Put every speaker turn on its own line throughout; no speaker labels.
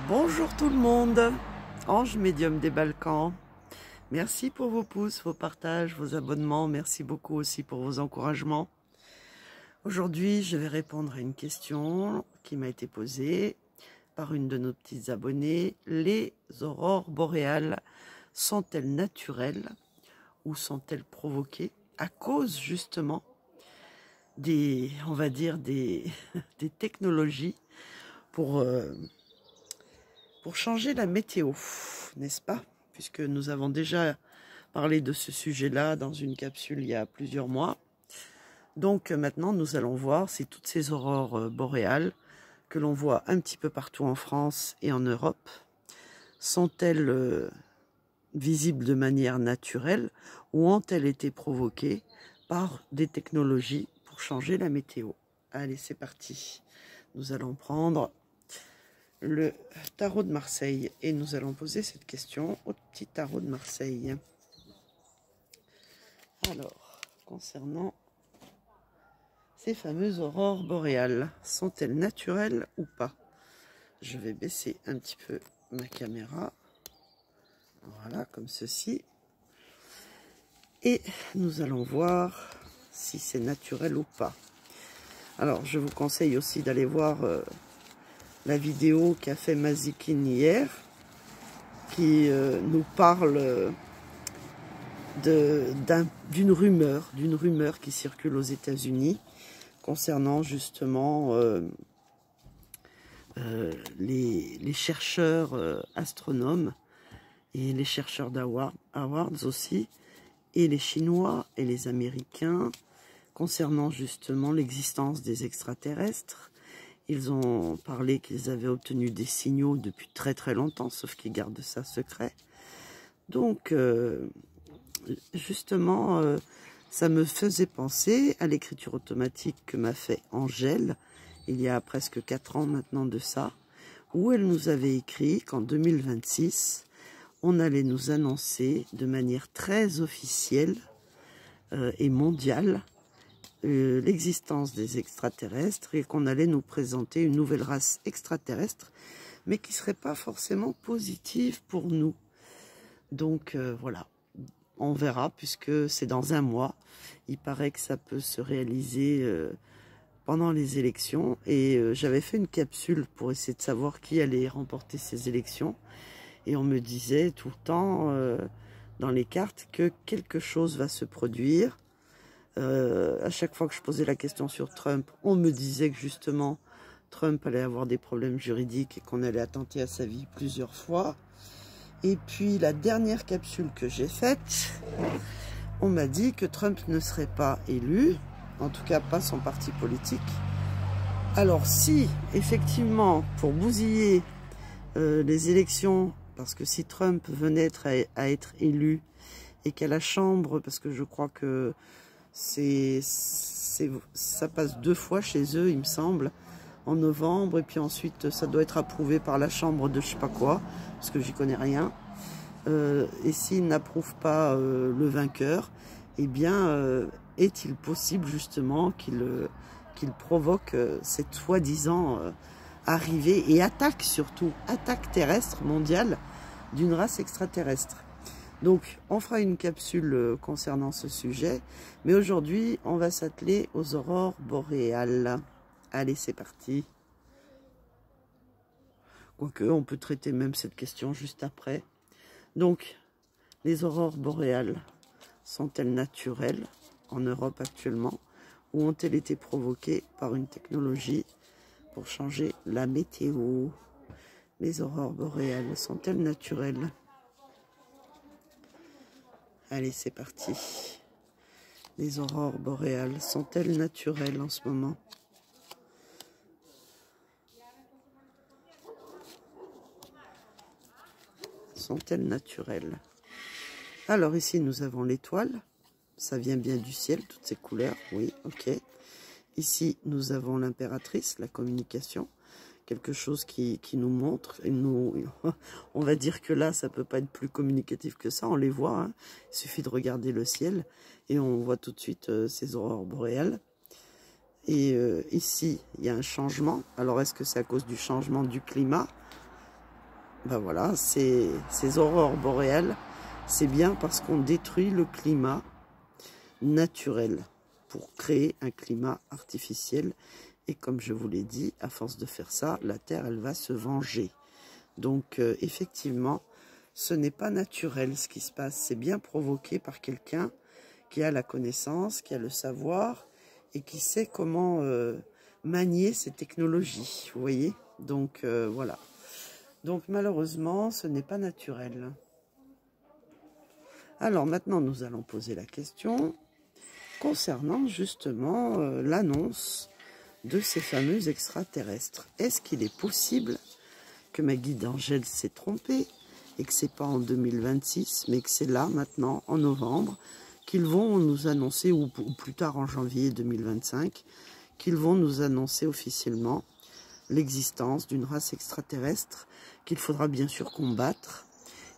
Bonjour tout le monde, Ange médium des Balkans. Merci pour vos pouces, vos partages, vos abonnements. Merci beaucoup aussi pour vos encouragements. Aujourd'hui, je vais répondre à une question qui m'a été posée par une de nos petites abonnées. Les aurores boréales sont-elles naturelles ou sont-elles provoquées à cause justement des, on va dire, des technologies pour changer la météo, n'est-ce pas? Puisque nous avons déjà parlé de ce sujet-là dans une capsule il y a plusieurs mois. Donc maintenant, nous allons voir si toutes ces aurores boréales que l'on voit un petit peu partout en France et en Europe sont-elles visibles de manière naturelle ou ont-elles été provoquées par des technologies pour changer la météo? Allez, c'est parti. Nous allons prendre le tarot de Marseille et nous allons poser cette question au petit tarot de Marseille. Alors, concernant ces fameuses aurores boréales, sont-elles naturelles ou pas? Je vais baisser un petit peu ma caméra, voilà, comme ceci, et nous allons voir si c'est naturel ou pas. Alors, je vous conseille aussi d'aller voir la vidéo qu'a fait Mazikin hier, qui nous parle d'une rumeur qui circule aux États-Unis concernant justement les chercheurs astronomes et les chercheurs d'Awards aussi, et les Chinois et les Américains, concernant justement l'existence des extraterrestres. Ils ont parlé qu'ils avaient obtenu des signaux depuis très très longtemps, sauf qu'ils gardent ça secret. Donc, justement, ça me faisait penser à l'écriture automatique que m'a fait Angèle, il y a presque 4 ans maintenant de ça, où elle nous avait écrit qu'en 2026, on allait nous annoncer de manière très officielle et mondiale l'existence des extraterrestres et qu'on allait nous présenter une nouvelle race extraterrestre, mais qui ne serait pas forcément positive pour nous. Donc voilà, on verra, puisque c'est dans un mois. Il paraît que ça peut se réaliser pendant les élections, et j'avais fait une capsule pour essayer de savoir qui allait remporter ces élections, et on me disait tout le temps dans les cartes que quelque chose va se produire. À chaque fois que je posais la question sur Trump, on me disait que justement Trump allait avoir des problèmes juridiques et qu'on allait attenter à sa vie plusieurs fois. Et puis la dernière capsule que j'ai faite, on m'a dit que Trump ne serait pas élu, en tout cas pas son parti politique. Alors si effectivement, pour bousiller les élections, parce que si Trump venait à être élu et qu'à la Chambre, parce que je crois que ça passe 2 fois chez eux, il me semble, en novembre, et puis ensuite ça doit être approuvé par la chambre de je sais pas quoi, parce que j'y connais rien. Et s'ils n'approuvent pas le vainqueur, eh bien, est-il possible justement qu'il provoque cette soi-disant arrivée et attaque, surtout, attaque terrestre mondiale d'une race extraterrestre? Donc, on fera une capsule concernant ce sujet, mais aujourd'hui, on va s'atteler aux aurores boréales. Allez, c'est parti. Quoique, on peut traiter même cette question juste après. Donc, les aurores boréales sont-elles naturelles en Europe actuellement, ou ont-elles été provoquées par une technologie pour changer la météo? Les aurores boréales sont-elles naturelles? Allez, c'est parti. Les aurores boréales sont-elles naturelles en ce moment? Sont-elles naturelles? Alors ici, nous avons l'étoile. Ça vient bien du ciel, toutes ces couleurs. Oui, ok. Ici, nous avons l'impératrice, la communication. Quelque chose qui nous montre, et on va dire que là, ça peut pas être plus communicatif que ça, on les voit, hein. Il suffit de regarder le ciel, et on voit tout de suite ces aurores boréales. Et ici, il y a un changement. Alors, est-ce que c'est à cause du changement du climat? ben voilà, ces aurores boréales, c'est bien parce qu'on détruit le climat naturel pour créer un climat artificiel. Et comme je vous l'ai dit, à force de faire ça, la Terre, elle va se venger. Donc, effectivement, ce n'est pas naturel ce qui se passe. C'est bien provoqué par quelqu'un qui a la connaissance, qui a le savoir et qui sait comment manier ces technologies. Vous voyez? Donc, voilà. Donc, malheureusement, ce n'est pas naturel. Alors, maintenant, nous allons poser la question concernant justement l'annonce de ces fameux extraterrestres. Est-ce qu'il est possible que ma guide Angèle s'est trompée et que c'est pas en 2026, mais que c'est là, maintenant, en novembre, qu'ils vont nous annoncer, ou plus tard en janvier 2025, qu'ils vont nous annoncer officiellement l'existence d'une race extraterrestre qu'il faudra bien sûr combattre.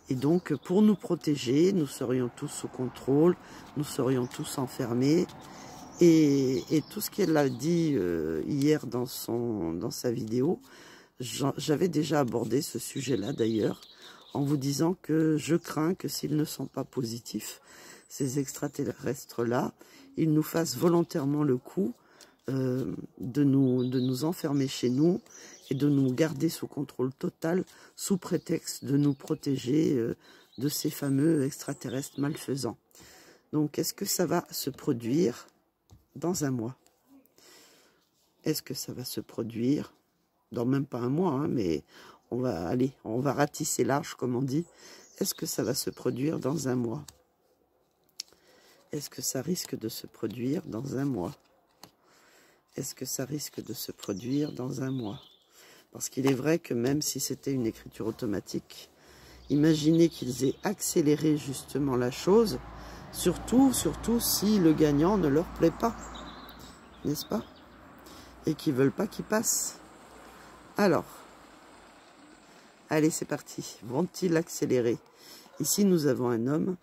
Et donc, pour nous protéger, nous serions tous sous contrôle, nous serions tous enfermés. Et tout ce qu'elle a dit hier dans sa vidéo, j'avais déjà abordé ce sujet-là d'ailleurs, en vous disant que je crains que s'ils ne sont pas positifs, ces extraterrestres-là, ils nous fassent volontairement le coup de nous enfermer chez nous et de nous garder sous contrôle total sous prétexte de nous protéger de ces fameux extraterrestres malfaisants. Donc, est-ce que ça va se produire dans un mois? Est-ce que ça va se produire dans même pas un mois, hein, mais on va ratisser large, comme on dit. Est-ce que ça va se produire dans un mois? Est-ce que ça risque de se produire dans un mois? Est-ce que ça risque de se produire dans un mois? Parce qu'il est vrai que même si c'était une écriture automatique, imaginez qu'ils aient accéléré justement la chose, surtout si le gagnant ne leur plaît pas, n'est-ce pas? Et qu'ils ne veulent pas qu'il passe. Alors, allez, c'est parti. Vont-ils accélérer? Ici, nous avons un homme.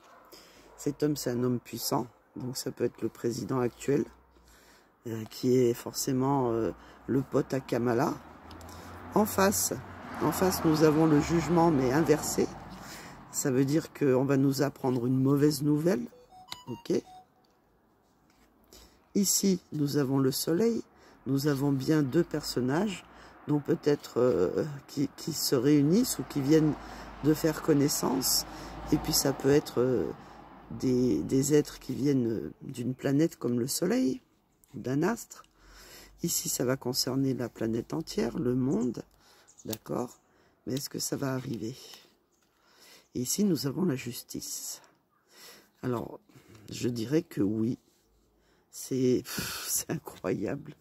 Cet homme, c'est un homme puissant. Donc, ça peut être le président actuel, qui est forcément le pote à Kamala. En face, nous avons le jugement, mais inversé. Ça veut dire qu'on va nous apprendre une mauvaise nouvelle. Ok. Ici, nous avons le soleil. Nous avons bien deux personnages, dont peut-être qui se réunissent ou qui viennent de faire connaissance. Et puis ça peut être des êtres qui viennent d'une planète comme le soleil, d'un astre. Ici, ça va concerner la planète entière, le monde, d'accord? Mais est-ce que ça va arriver? Et ici, nous avons la justice. Alors, je dirais que oui. C'est incroyable.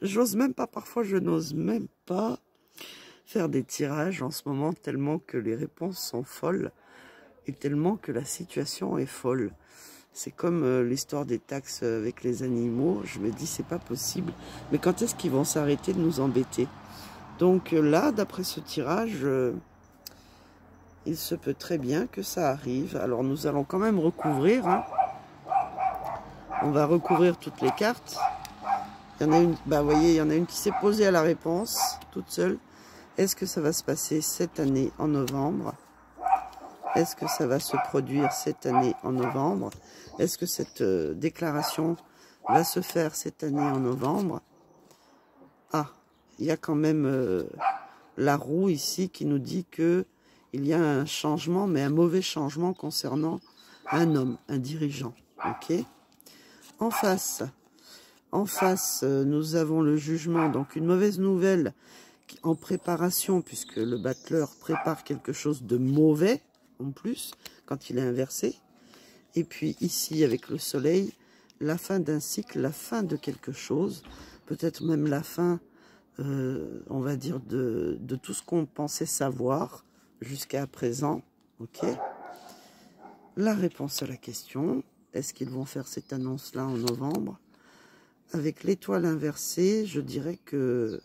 J'ose même pas, parfois je n'ose même pas faire des tirages en ce moment, tellement que les réponses sont folles et tellement que la situation est folle. C'est comme l'histoire des taxes avec les animaux. Je me dis, c'est pas possible. Mais quand est-ce qu'ils vont s'arrêter de nous embêter? Donc là, d'après ce tirage, il se peut très bien que ça arrive. Alors nous allons quand même recouvrir, hein. On va recouvrir toutes les cartes. Il y en a une, bah, vous voyez, il y en a une qui s'est posée à la réponse, toute seule. Est-ce que ça va se passer cette année en novembre? Est-ce que ça va se produire cette année en novembre? Est-ce que cette déclaration va se faire cette année en novembre? Ah, il y a quand même la roue ici qui nous dit que il y a un changement, mais un mauvais changement concernant un homme, un dirigeant. Ok. En face, nous avons le jugement, donc une mauvaise nouvelle en préparation, puisque le battleur prépare quelque chose de mauvais, en plus, quand il est inversé. Et puis ici, avec le soleil, la fin d'un cycle, la fin de quelque chose, peut-être même la fin, on va dire, de tout ce qu'on pensait savoir jusqu'à présent. Ok. La réponse à la question... Est-ce qu'ils vont faire cette annonce-là en novembre? Avec l'étoile inversée, je dirais que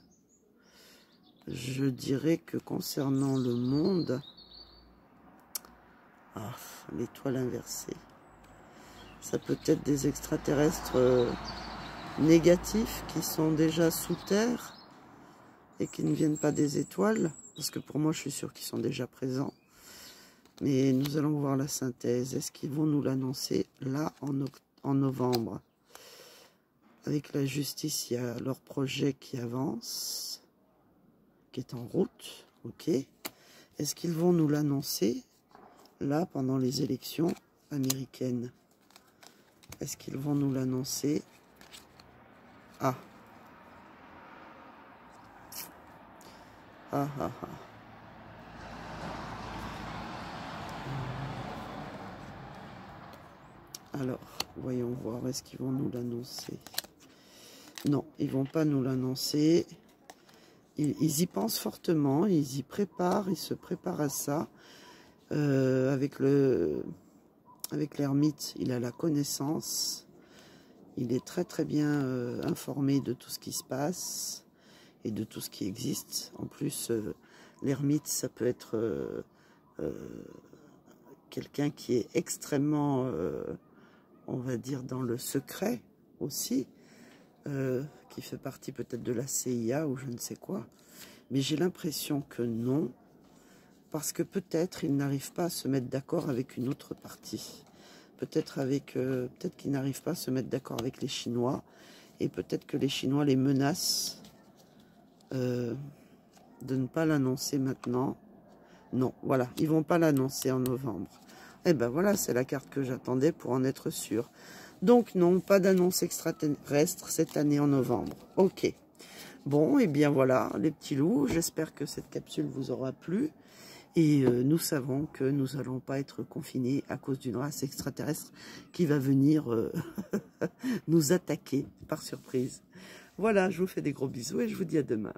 concernant le monde, l'étoile inversée, ça peut être des extraterrestres négatifs qui sont déjà sous terre. et qu'ils ne viennent pas des étoiles, parce que pour moi, je suis sûre qu'ils sont déjà présents. Mais nous allons voir la synthèse. Est-ce qu'ils vont nous l'annoncer là en novembre? Avec la justice, il y a leur projet qui avance, qui est en route. Ok. Est-ce qu'ils vont nous l'annoncer là pendant les élections américaines? Est-ce qu'ils vont nous l'annoncer? Ah. Ah ah ah. Alors, voyons voir, est-ce qu'ils vont nous l'annoncer? Non, ils vont pas nous l'annoncer. Ils y pensent fortement, ils y préparent, ils se préparent à ça. Avec l'ermite, il a la connaissance. Il est très très bien informé de tout ce qui se passe et de tout ce qui existe. En plus, l'ermite, ça peut être quelqu'un qui est extrêmement, on va dire, dans le secret aussi. Qui fait partie peut-être de la CIA ou je ne sais quoi. Mais j'ai l'impression que non, parce que peut-être il n'arrive pas à se mettre d'accord avec une autre partie. Peut-être qu'il n'arrive pas à se mettre d'accord avec les Chinois, et peut-être que les Chinois les menacent de ne pas l'annoncer maintenant. Non, voilà, ils vont pas l'annoncer en novembre. Eh ben voilà, c'est la carte que j'attendais pour en être sûr. Donc non, pas d'annonce extraterrestre cette année en novembre. Ok. Bon, et bien voilà, les petits loups, j'espère que cette capsule vous aura plu. Et nous savons que nous n'allons pas être confinés à cause d'une race extraterrestre qui va venir nous attaquer par surprise. Voilà, je vous fais des gros bisous et je vous dis à demain.